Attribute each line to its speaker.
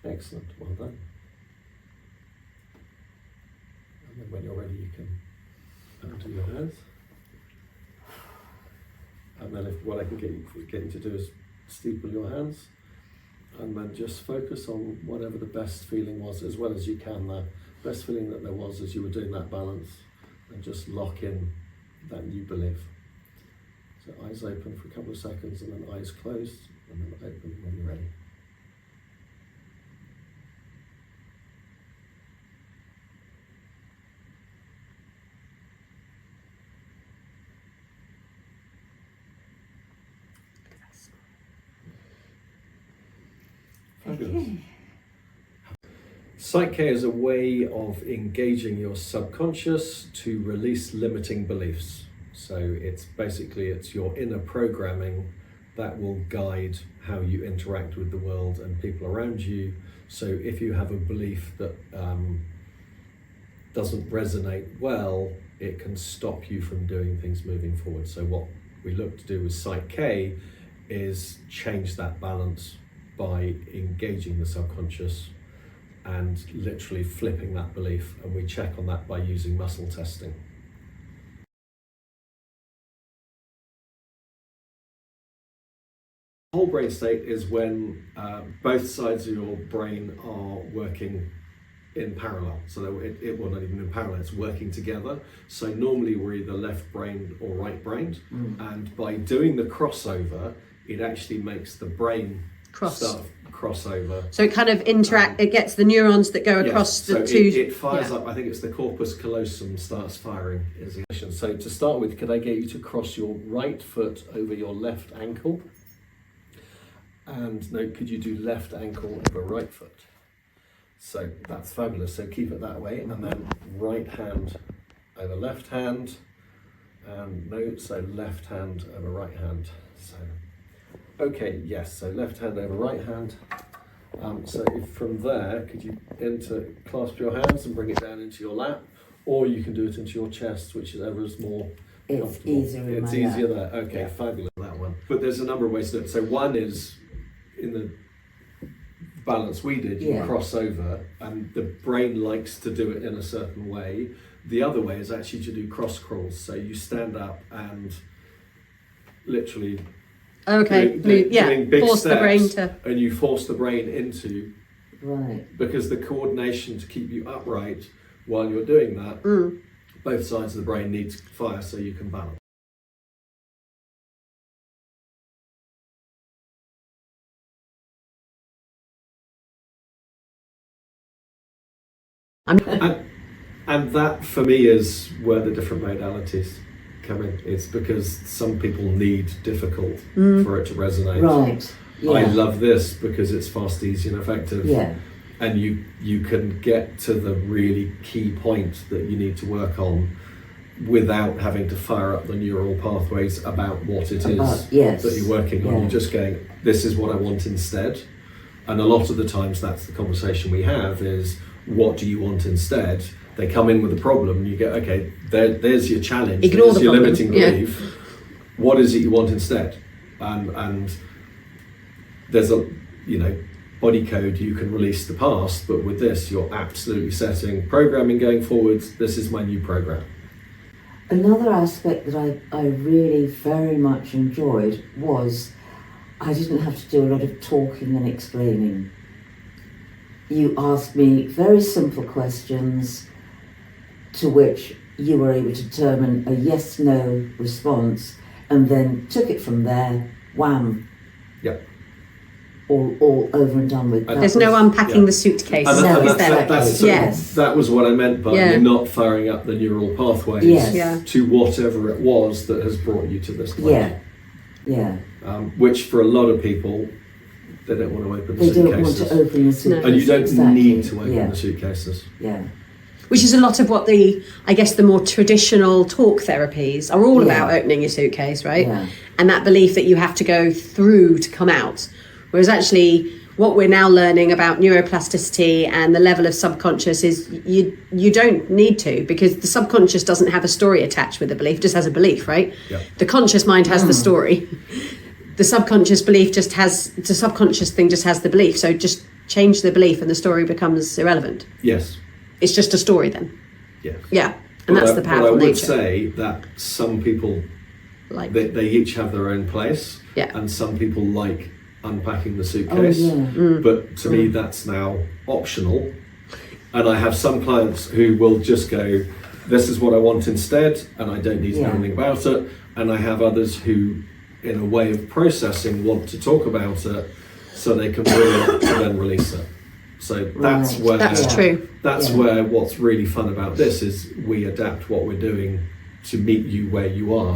Speaker 1: Excellent, well done. And then when you're ready, you can undo your hands. And then what I can get you to do is steeple your hands, and then just focus on whatever the best feeling was, as well as you can, the best feeling that there was as you were doing that balance, and just lock in that new belief. So eyes open for a couple of seconds, and then eyes closed, and then open when you're ready.
Speaker 2: Okay.
Speaker 1: PSYCH-K is a way of engaging your subconscious to release limiting beliefs. So it's your inner programming that will guide how you interact with the world and people around you. So if you have a belief that doesn't resonate well, it can stop you from doing things moving forward. So what we look to do with PSYCH-K is change that balance by engaging the subconscious and literally flipping that belief, and we check on that by using muscle testing. Whole brain state is when both sides of your brain are working in parallel. So it well, not even in parallel, it's working together. So normally we're either left-brained or right-brained, and by doing the crossover, it actually makes the brain start crossover. So
Speaker 2: it kind of it gets the neurons that go across the two.
Speaker 1: It fires up, I think it's the corpus callosum starts firing. So to start with, could I get you to cross your right foot over your left ankle? And no, could you do left ankle over right foot? So that's fabulous. So keep it that way, and then right hand over left hand, and no, so left hand over right hand. So okay, yes, so left hand over right hand. So from there, could you clasp your hands and bring it down into your lap, or you can do it into your chest, whichever is more comfortable.
Speaker 3: It's
Speaker 1: easier there. Okay, yeah. Fabulous, that one. But there's a number of ways to do it. So one is, in the balance we did, you cross over, and the brain likes to do it in a certain way. The other way is actually to do cross crawls. So you stand up and literally doing big
Speaker 2: force
Speaker 1: steps,
Speaker 2: the brain to,
Speaker 1: and you force the brain into,
Speaker 3: right,
Speaker 1: because the coordination to keep you upright while you're doing that, both sides of the brain need to fire so you can balance. And that for me is where the different modalities come in. It's because some people need difficult for it to resonate.
Speaker 3: Right. Yeah.
Speaker 1: I love this because it's fast, easy and effective.
Speaker 3: Yeah.
Speaker 1: And you can get to the really key point that you need to work on without having to fire up the neural pathways about what it is that you're working on. You're just going, this is what I want instead. And a lot of the times that's the conversation we have is, what do you want instead? They come in with a problem, and you go, okay, there's your challenge, there's your limiting belief. What is it you want instead? And there's a, body code, you can release the past, but with this, you're absolutely setting programming going forwards. This is my new program.
Speaker 3: Another aspect that I really very much enjoyed was I didn't have to do a lot of talking and explaining. You asked me very simple questions to which you were able to determine a yes-no response, and then took it from there, wham.
Speaker 1: Yep.
Speaker 3: All over and done with.
Speaker 2: There's no unpacking the suitcase.
Speaker 1: That was what I meant by you're not firing up the neural pathways to whatever it was that has brought you to this point. Which for a lot of people, they don't want to open the suitcases.
Speaker 3: They don't want to open the suitcases.
Speaker 1: And you don't need to open the suitcases.
Speaker 3: Yeah.
Speaker 2: Which is a lot of what the more traditional talk therapies are all about, opening your suitcase, right?
Speaker 3: Yeah.
Speaker 2: And that belief that you have to go through to come out. Whereas actually what we're now learning about neuroplasticity and the level of subconscious is you don't need to, because the subconscious doesn't have a story attached with the belief, it just has a belief, right?
Speaker 1: Yeah.
Speaker 2: The conscious mind has the story. The subconscious thing just has the belief. So just change the belief and the story becomes irrelevant.
Speaker 1: Yes.
Speaker 2: It's just a story then.
Speaker 1: Yeah.
Speaker 2: Yeah. And that's the powerful
Speaker 1: nature. I would
Speaker 2: nature.
Speaker 1: say that some people,
Speaker 2: Like,
Speaker 1: they each have their own place.
Speaker 2: Yeah.
Speaker 1: And some people like unpacking the suitcase.
Speaker 3: Oh, yeah.
Speaker 1: But to me, that's now optional. And I have some clients who will just go, this is what I want instead, and I don't need to know anything about it. And I have others who, in a way of processing, want to talk about it so they can bring it and then release it. So that's where
Speaker 2: true.
Speaker 1: That's where what's really fun about this is we adapt what we're doing to meet you where you are.